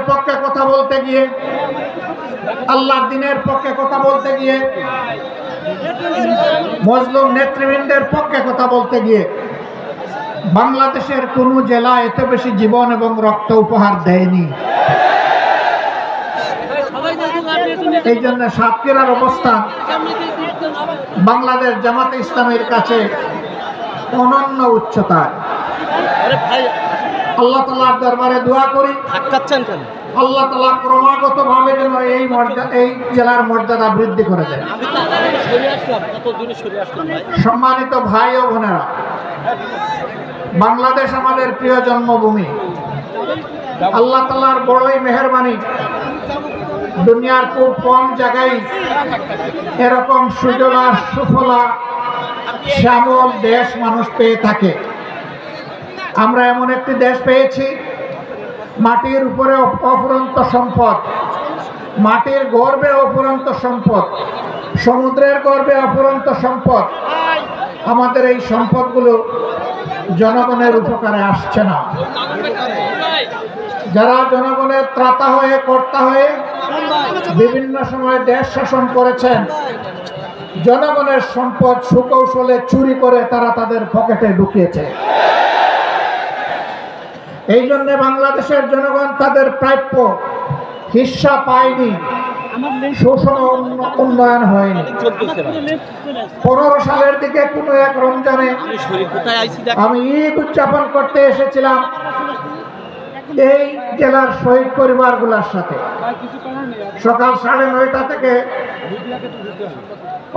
পক্ষে কথা বলতে গিয়ে, আল্লাহর দ্বীনের পক্ষে কথা বলতে গিয়ে, মজলুম নেতৃবৃন্দের পক্ষে কথা বলতে গিয়ে বাংলাদেশের কোন জেলা এত বেশি জীবন এবং রক্ত উপহার দেয়নি। এই জন্য সাতক্ষীরার অবস্থান বাংলাদেশ জামাতে ইসলামের কাছে অনন্য উচ্চতায়। আল্লাহ তাআলার দরবারে দোয়া করি, আল্লাহ তাআলা ক্রমাগত ভাবে যেন এই জেলার মর্যাদা বৃদ্ধি করে দেন। সম্মানিত ভাই ও বোনেরা, বাংলাদেশ আমাদের প্রিয় জন্মভূমি। আল্লাহ তাআলার বড়ই মেহেরবানি, দুনিয়ার খুব কম জায়গায় এরকম সুজলা সুফলা শ্যামল দেশ মানুষ পেয়ে থাকে। আমরা এমন একটি দেশ পেয়েছি, মাটির উপরে অফুরন্ত সম্পদ, মাটির গর্ভে অফুরন্ত সম্পদ, সমুদ্রের গর্ভে অফুরন্ত সম্পদ। আমাদের এই সম্পদগুলো জনগণের উপকারে আসছে না। যারা জনগণের ত্রাতা হয়ে কর্তা হয়ে বিভিন্ন সময় দেশ শাসন করেছেন, জনগণের সম্পদ সুকৌশলে চুরি করে তারা তাদের পকেটে ঢুকিয়েছে। এই জন্য বাংলাদেশের জনগণ তাদের প্রাপ্য হিস্সা পায়নি, শোষণ উন্নয়ন হয়নি। 15 সালের দিকে কোনো এক রমজানে আমি ঈদ উদযাপন করতে এসেছিলাম এই জেলার শহীদ পরিবারগুলোর সাথে। সকাল 9:30 থেকে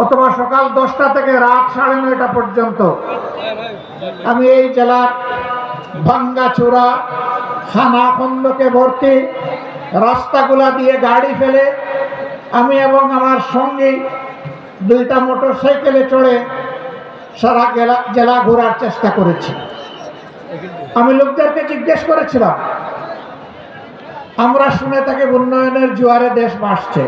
অথবা সকাল 10টা থেকে রাত 9:30 পর্যন্ত আমি এই জেলার ভাঙ্গাচোরা খানাখন্দকে ভর্তি রাস্তাগুলা দিয়ে গাড়ি ফেলে আমি এবং আমার সঙ্গী 2টা মোটরসাইকেলে চড়ে সারা জেলা ঘোরার চেষ্টা করেছি। আমি লোকদেরকে জিজ্ঞেস করেছিলাম, আমরা শুনে থাকি উন্নয়নের জোয়ারে দেশ ভাসছে,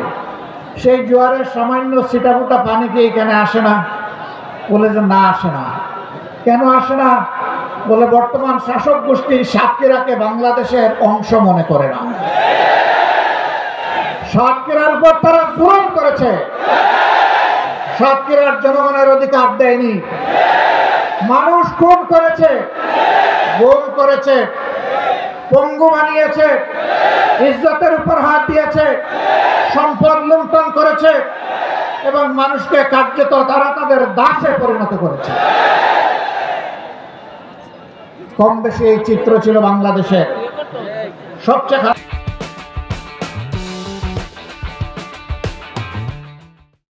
সেই জোয়ারের সামান্য ছিটাফোঁটা পানি কি এখানে আসে না? বলে যে না, আসে না। কেন আসে না? বলে বর্তমান শাসক গোষ্ঠী সাতক্ষীরাকে বাংলাদেশের অংশ মনে করে না। সাতক্ষীরার উপর তারা জুলুম করেছে, সাতক্ষীরার জনগণের অধিকার দেয়নি। মানুষ খুন করেছে, গুম করেছে, পঙ্গু বানিয়েছে, ইজ্জতের উপর হাত দিয়েছে, সম্পদ লুণ্ঠন করেছে এবং মানুষকে কার্যত তারা তাদের দাসে পরিণত করেছে। কম বেশি এই চিত্র ছিল বাংলাদেশের সবচেয়ে